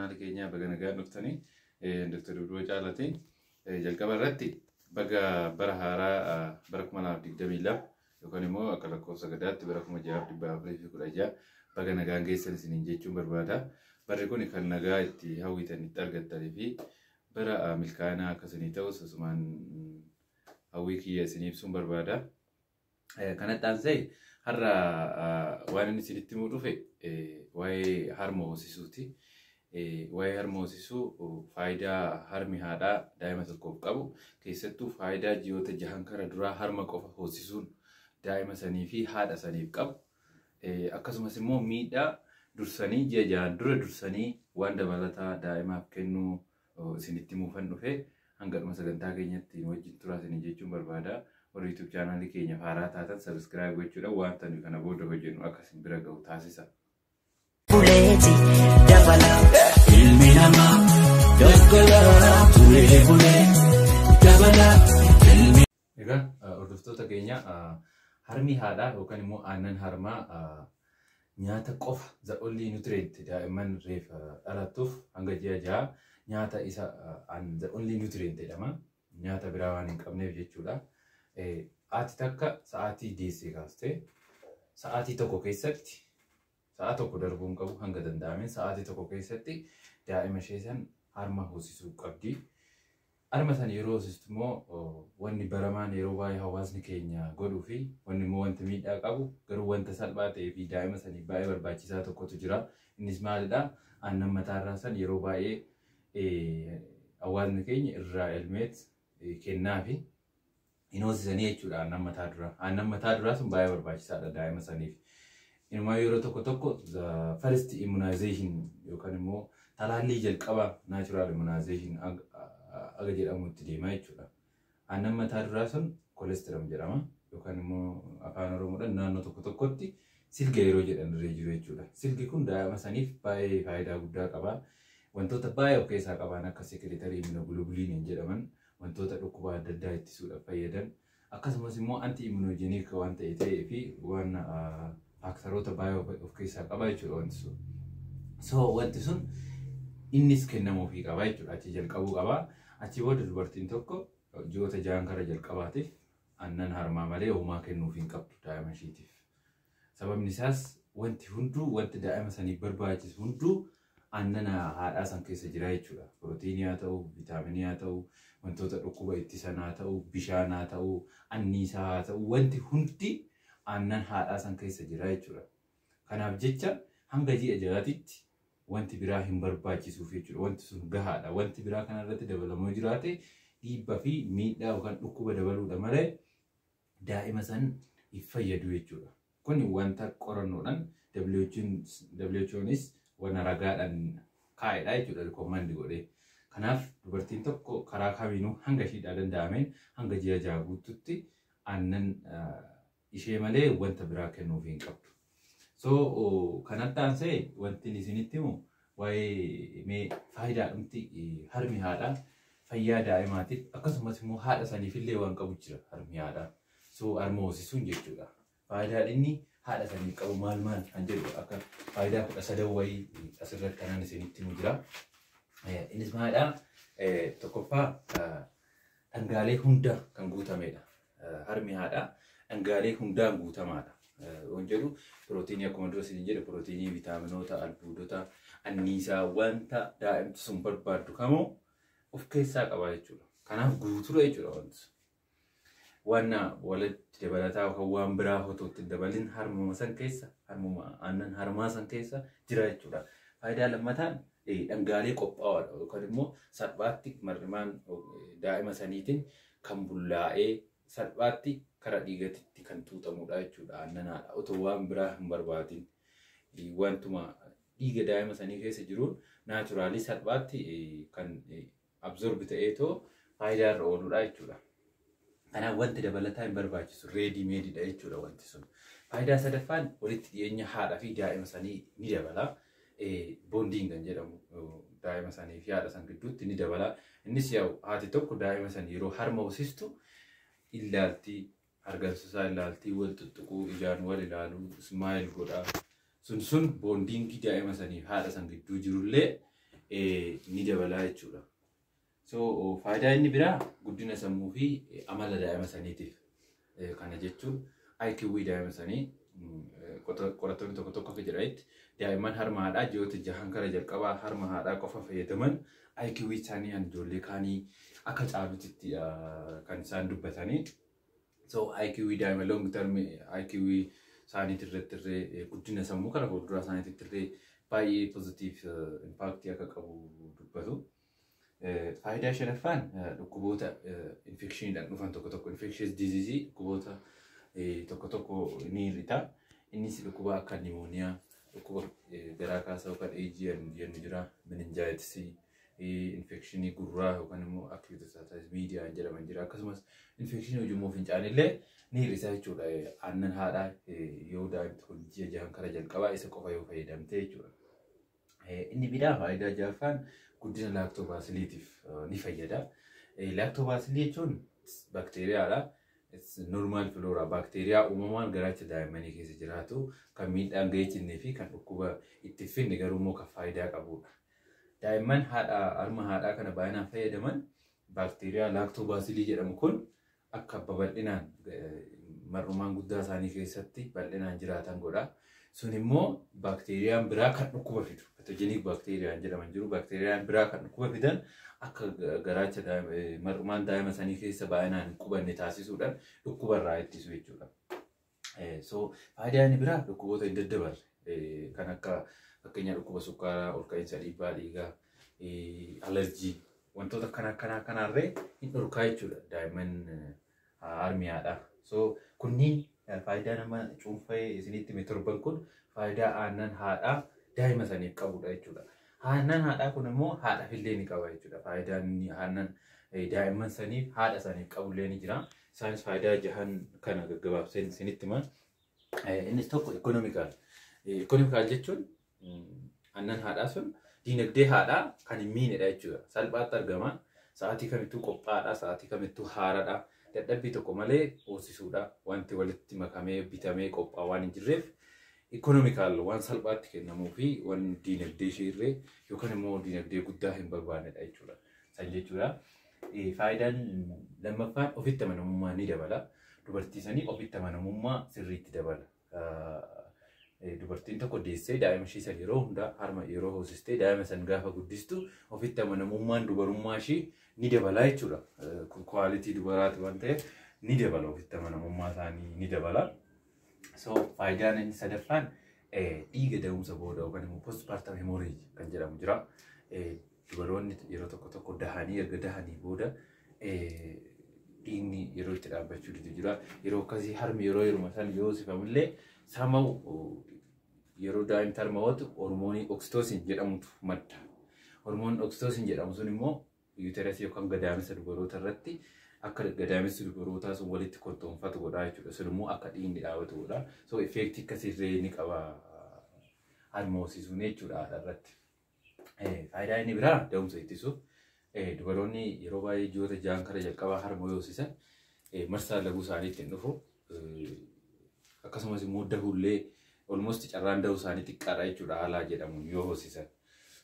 chaanaalii keenya baga nagaan dhuftanii Dr. Duduu Caalatiin jalqaba irratti baga bara haaraa bara 2022 yookaan immoo akka lakkoofsa gadaatti bara 1616 baga nagaan geessan isiniin jechuun barbaada. Barri kun kan nagaa itti hawwitan itti argattanii fi bara milkaa'inaa akkasii ta'us asumaan hawwii kiyya isiniif sun barbaada. Kanatti aansee har'a waan inni isinitti himuu dhufe waa'ee harma hoosisuuti. Waa'ee harma hoosisuu faayidaa harmi haadhaa daa'ima tokkoof qabu keessattuu faayidaa ji'oota 6 kara duraa harma qofa hoosisuun daa'ima sanii fi haadha saniif qabu. Akkasumas immoo miidhaa dursanii ji'a 6 dura dursanii waan dabalataa daa'imaaf kennuu isinitti himuufan dhufe hanga dhuma sagantaa keenyatti wajjin turaa isin jechuun barbaada. Warri YouTube chaanaalii keenya haaraa taatan subscribe gochuudhaan waan tanu kana booda hojjennu akka isin bira ga'u taasisa. Egaa hordoftoota keenya harmi haadhaa yookaan immoo aannan harmaa nyaata qofa the only nutrient daa'imman reefa dhalattuuf hanga ji'a 6 nyaata isa the only nutrient jedhama. Nyaata biraa waan hin qabneef jechuudha. Ati takka sa'aatii deessee kaastee sa'aatii tokko keessatti sa'a tokko darbuun qabu hanga danda'ameen sa'aatii tokko keessatti daa'ima ishee san harma hoosisuu qabdi. Harma san yeroo hoosistu immoo wanni baramaan yeroo baay'ee hawaasni keenya godhuu fi wanni immoo wanta miidhaa qabu garuu wanta salphaa ta'ee fi daa'ima saniif baay'ee barbaachisaa tokkotu jira. Innis maalidha? Aannan mataarraa san yeroo baay'ee hawaasni keenya irraa elmeet kennaa fi hin hoosisanii jechuudha. Aannan mataa duraa sun baay'ee barbaachisaadha daa'ima saniif. Inumaa yeroo tokko first immunization yookaan immoo talaallii jalqaba natural immunization aga jedhamutti deema jechuudha. Aannan mataa duraa sun cholesterol jedhama yookaan immoo afaan Oromoodhaan naannoo tokkotti silga yeroo jedhan irra jiru jechuudha. Silgi kun daa'ima saniif baay'ee faayidaa guddaa qaba. Wantoota baay'ee of keessaa qaban akka secretory immunoglobulin jedhaman wantoota dhukkuba adda addaa ittisuudhaaf fayyadan akkasumas immoo anti immunogenic waan ta'ee fi waan faaktaroota baay'ee of keessaa qaba jechuudha wanti sun. So wanti sun innis kennamuufii qaba jechuudha. Achi jalqabuu qaba. Achi booda dubartiin tokko ji'oota 6 kara jalqabaatiif aannan harmaa malee homaa kennuuf hin qabdu daa'ima isheetiif. Sababni isaas wanti hunduu wanti daa'ima saniif barbaachisu hunduu aannan haadhaa san keessa jira jechuudha. Pirootiinii haa ta'u, viitaaminii haa ta'u, wantoota dhukkuba ittisan haa ta'u, bishaan haa ta'u, anniisaa haa ta'u, wanti hundi aannan haadhaa san keessa jira jechuudha. Kanaaf jecha hanga ji'a 6titti wanti biraa hin barbaachisuuf jechuudha. Wanti sun gahaadha. Wanti biraa kanarratti dabalamoo jiraate dhiibbaa fi miidhaa yookaan dhukkuba dabaluudha malee daa'ima san hin fayyadu jechuudha. Kun wanta qorannoodhaan WHO'nis wana ragaadhaan kaa'edha jechuudha. Rikoomandi godhee. Kanaaf dubartiin tokko karaa kamiinuu hanga ishiidhaa danda'ameen hanga ji'a 6 guututti aannan ishee malee wanta biraa kennuuf hin qabdu. So kanatti aansee wanti isinitti himu waa'ee faayidaadhumti harmi haadhaa fayyaa daa'imaatiif akkasumas immoo haadha saniifillee waan qabu jira harmi haadhaa. So harma hoosisuun jechuudha. Faayidaan inni haadha saniif qabu maal kan jedhu akka faayidaa 13 wayii asirratti kanan isinitti himu jira. Innis maalidha? Tokkoffaa dhangaalee hunda kan guutamedha. Harmi haadhaa dhangaalee hundaan guutamaadha. Waan jedhu pirootiinii akkuma dura isin jedhe pirootiinii, viitaaminoota, albuudota, anniisaa wanta daa'imti sun barbaaddu kamuu of keessaa qaba jechuudha. Kanaaf guutuudha jechuudha wanti sun. Waan walitti dabalataa yookaan waan biraa otoo dabalin harmuma san keessa aannan harmaa san keessa jira jechuudha. Faayidaa lammataan dhangaalee qophaa'aadha yookaan immoo salphaatti mar'imaan daa'ima saniitiin kan bullaa'ee salphaatti karaa dhiigatitti kan tuutamudha jechuudha. Aannan haadhaa otoo waan biraa hin barbaadin wantuma dhiiga daa'ima sanii keessa jiruun naachuraalii salphaatti kan absorbi ta'eetoo faayidaa irra ooludha jechuudha. Kanaaf wanti dabalataa hin barbaachisu reedii meedidha jechuudha wanti sun. Faayidaa sadaffaan walitti dhiyeenya haadhaa fi daa'ima sanii ni dabala. Boondiin kan jedhamu daa'ima sanii fi haadha san gidduutti ni dabala. Innis haati tokko daa'ima sanii yeroo harma hoosistu ilaaltii argamsiisaa ilaaltii wal tuttuquu ijaan wal ilaaluu ismaayil godhaa sun boondiingii daa'ima sanii haadha san gidduu jirullee ni dabalaa jechuudha. So faayidaa inni biraa guddina sammuu fi amala daa'ima saniitiif. Kana jechuun IQ daa'ima sanii qorattoonni tokko tokko akka jedhanitti daa'imman harma haadhaa ji'oota 6 kara jalqabaa harma haadhaa qofa fayyadaman IQ isaanii ijoollee kaanii akka caalutti kan isaan dubbatanii. So IQ daa'ima long term IQ isaaniitti irratti guddina sammuu kana fuulduraa isaaniitti irree baay'ee positive impact akka qabu dubbatu. Faayidaa shanaffaan dhukkuboota infectioniidhaan dhufan tokko tokko infectious disease dhukkuboota tokko tokko ni hir'isa. Innis dhukkuba akka pneumonia, dhukkuba garaa kaasaa yookaan AGN jennu jira, meningitis, infectionii gurraa yookaan immoo acute otitis media jedhaman jira. Akkasumas infectionii ujummoo fincaanillee ni hir'isa jechuudha. Aannan haadhaa yoo daa'imti kun ji'a 6 kara jalqabaa isa qofa yoo fayyadamte jechuudha. Inni biraa faayidaa ja'affaan guddina laaktoobaasiliitiif ni fayyada. Laaktoobaasili jechuun bakteeriyaadha. Normal flora bakteeriyaa uumamaan garaacha daa'immanii keessa jiraatu kan miidhaan ga'ee fi kan dhukkuba itti finne garuu immoo kan faayidaa qabudha. Daa'imman harma haadhaa kana baay'inaan fayyadaman bakteeriyaa laaktoobaasili jedhamu kun akka babal'inaan mar'umaan guddaa isaanii keessatti bal'inaan jiraatan godha. Sun immoo bakteeriyaan biraa kan dhukkuba fidu pathogenic bakteeriyaan jedhaman jiru. Bakteeriyaan biraa kan dhukkuba fidan akka garaacha mar'umaan daa'ima sanii keessa baay'inaan qubanne taasisuudhaan dhukkuba irraa ittisu jechuudha. So faayidaa inni biraa dhukkuboota hin daddabarre kan akka fakkeenyaa dhukkuba sukkaaraa, ol ka'iinsa dhiibbaa dhiigaa, alerjii wantoota kanarree hin dhorkaa jechuudha daa'imman harmi haadhaa. So kunniin faayidaa nama cuunfee isinitti hime torban kun faayidaa aannan haadhaa daa'ima saniif qabudha jechuudha. Aannan haadhaa kun immoo haadhaaf illee ni qaba jechuudha. Faayidaan aannan daa'imman saniif haadha saniif qabullee ni jira. Isaanis faayidaa 6 kana gaggabaabseen isinitti hima. Innis tokko ikonomikaal. Ikonomikaal jechuun aannan haadhaa sun diinagdee haadhaa kan hin miinedha jechuudha. Salphaatti argama. Sa'aatii kamittuu qophaadha. Sa'aatii kamittuu haaraadha. Dadhabbii tokko malee hoosisuudha. Wanti walitti makamee bitamee qophaa waan hin jirreef ikonomikaal waan salphaatti kennamuu fi waan diinagdee ishee yookaan immoo diinagdee guddaa hin barbaannedha jechuudha. San jechuudha. Faayidaan lammaffaan ofitti amanamummaa ni dabala. Dubartii sanii ofitti amanamummaa sirriitti dabala. Dubartiin tokko deessee daa'ima ishee san yeroo hundaa harma yeroo hoosistee daa'ima san gaafa guddistu ofitti amanamummaan dubarummaa ishee ni dabala jechuudha. Kwaalitii dubaraati waan ta'eef ni dabala ofitti amanamummaa isaanii ni dabala. So faayidaan inni sadaffaan dhiiga da'umsa booda yookaan immoo postpartum hemorrhage kan jedhamu jira. Dubaroonni yeroo tokko tokko dahanii erga dahanii booda dhiigni yeroo itti dhaabbachuu jira. Yeroo akkasii harmi yeroo san yoo hoosifamullee sama'u yeroo daa'imti harma ho'atu hormoonii oksitoosin jedhamutu madda. Hormoon oksitoosin jedhamu sun immoo yuuterasii yookaan gadaamessa dubaroota irratti akka gadaamessi dubarootaa sun walitti kontoonfatu godhaa jechuudha. Sun immoo akka dhiigni dhaabatu godha. So effeektii akkasirree ni qaba harma hoosisuun jechuudha haadha irratti. Faayidaa inni biraa da'umsa ittisuuf dubaroonni yeroo baay'ee ji'oota 6 kara jalqabaa harma hoosisan marsaa laguu isaanii ittiin dhufu. Akkasumas immoo dahullee almost carraan dahuu isaanii xiqqaadha jechuudha haalaa jedhamu yoo hoosisan.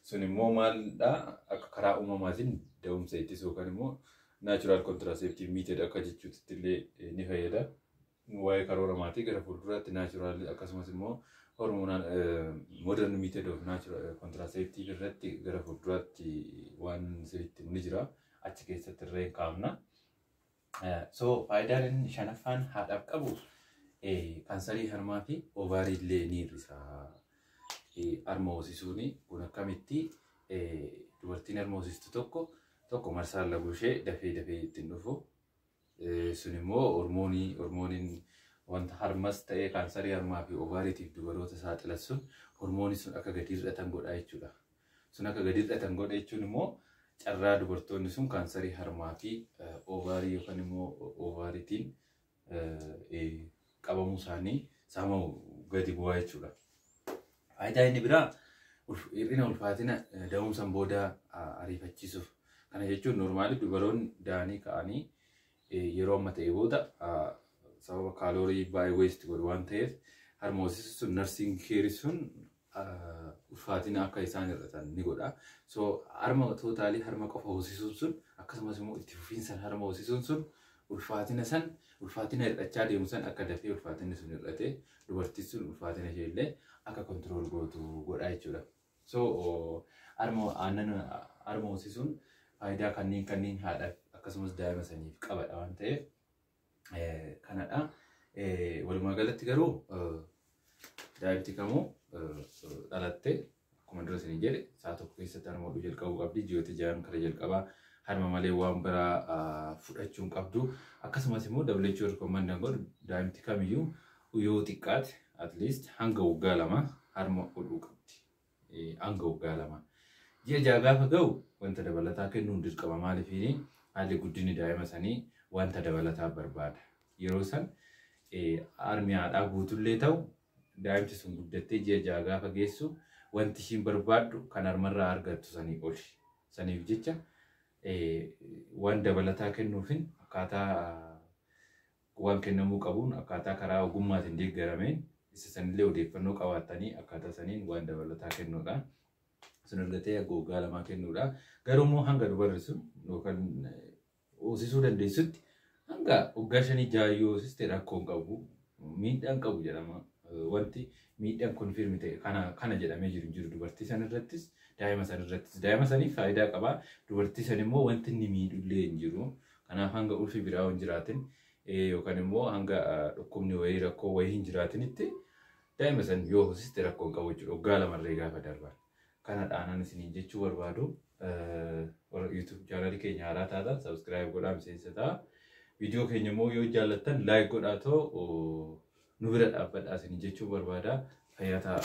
Sun immoo maalidha akka karaa uumamaatiin da'umsa ittisuu yookaan immoo natural contraceptive method akka jechuutti illee ni fayyada. Waa'ee karoora maatii gara fuulduraatti natural akkasumas immoo hormonal modern method of natural contraceptive irratti gara fuulduraatti waan sirriitti ni jira. Achi keessatti irree kaa'amna. So faayidaan inni shanaffaan haadhaaf qabu kansarii harmaa fi ovaarii illee ni hir'isa. Harma hoosisuun kun akkamitti dubartiin harma hoosistu tokko marsaan laguu ishee dafee ittiin dhufu. Sun immoo hormooniin wanta harmas ta'ee kansarii harmaa fi ovaariitiif dubaroota saaxilan sun hormoonni sun akka gadi hir'atan godha jechuudha. Sun akka gadi hir'atan godha jechuun immoo carraa dubartoonni sun kansarii harmaa fi ovaarii yookaan immoo ovaariitiin qabamuu isaanii saamuu gadi bu'aa jechuudha. Faayidaa inni biraa hir'ina ulfaatina da'umsaan booda ariifachiisuuf. Kana jechuun normaali dubaroonni da'anii ka'anii yeroo amma ta'e booda sababa kaaloorii baay'ee waste godhu waan ta'eef harma hoosisuu sun narsiin keerii sun ulfaatina akka isaan hir'atan ni godha. So harma tootaalii harma qofa hoosisuun sun akkasumas immoo itti fufiinsan harma hoosisuun sun ulfaatina hir'achaa deemu san akka dafee ulfaatinni sun hir'ate dubartiin sun ulfaatina ishee illee akka kontirool gootu godha jechuudha. So harma hoosisuun faayidaa kanneen haadhaaf akkasumas daa'ima saniif qabadha waan ta'eef kanadha. Walumaa galatti garuu daa'imti kamuu dhalatte akkuma dura isin jedhe sa'a tokko keessatti harma hodhuu jalqabuu qabdi. Ji'oota 6 kara jalqabaa harma malee waan biraa fudhachuu hin qabdu. Akkasumas immoo WHO recommend godhu daa'imti kamiyyuu yoo xiqqaate at least hanga waggaa 2 harma hodhuu qabdi. Hanga waggaa 2. Ji'a 6 gaafa ga'u wanta dabalataa kennuun dirqama. Maaliif haalli guddinni daa'ima sanii wanta dabalataa barbaada. Yeroo san harmi haadhaa guutullee ta'u daa'imti sun guddattee ji'a 6 gaafa geessu wanti ishiin barbaaddu kan harmarraa argattu sanii oli. Saniif jecha waan dabalataa kennuufin akkaataa waan kennamuu qabuun akkaataa karaa ogummaatiin deeggarameen isa sanillee odeeffannoo qabaattanii akkaataa saniin waan dabalataa kennuudha. Sun argatee waggaa 2 kennuudha. Garuu immoo hanga dubarri sun yookaan hoosisuu dandeessutti hanga waggaa 5-6 yoo hoosiste rakkoon qabu miidhaan qabu jedhama. Wanti miidhaan konfirmi ta'e kana jedhamee jiru dubartii sanirrattis daa'ima sanirrattis. Daa'ima saniif faayidaa qaba. Dubartii san immoo wanti inni miidhullee hin jiru. Kanaaf hanga ulfi biraa hin jiraatin yookaan immoo hanga dhukkubni wayii rakkoo wayii hin jiraatinitti daa'ima san yoo hoosiste rakkoon qabu jechuudha. Waggaa 2 gaafa darban. Kana dhaanan isiniin jechuu barbaadu. YouTube channel keenya haaraa taatan subscribe godhaa miseensa ta'a. Video keenya immoo yoo jaallattan like godhaa too nu bira dhaabbadhaa isiniin jechuu barbaada. Fayyaa ta'a.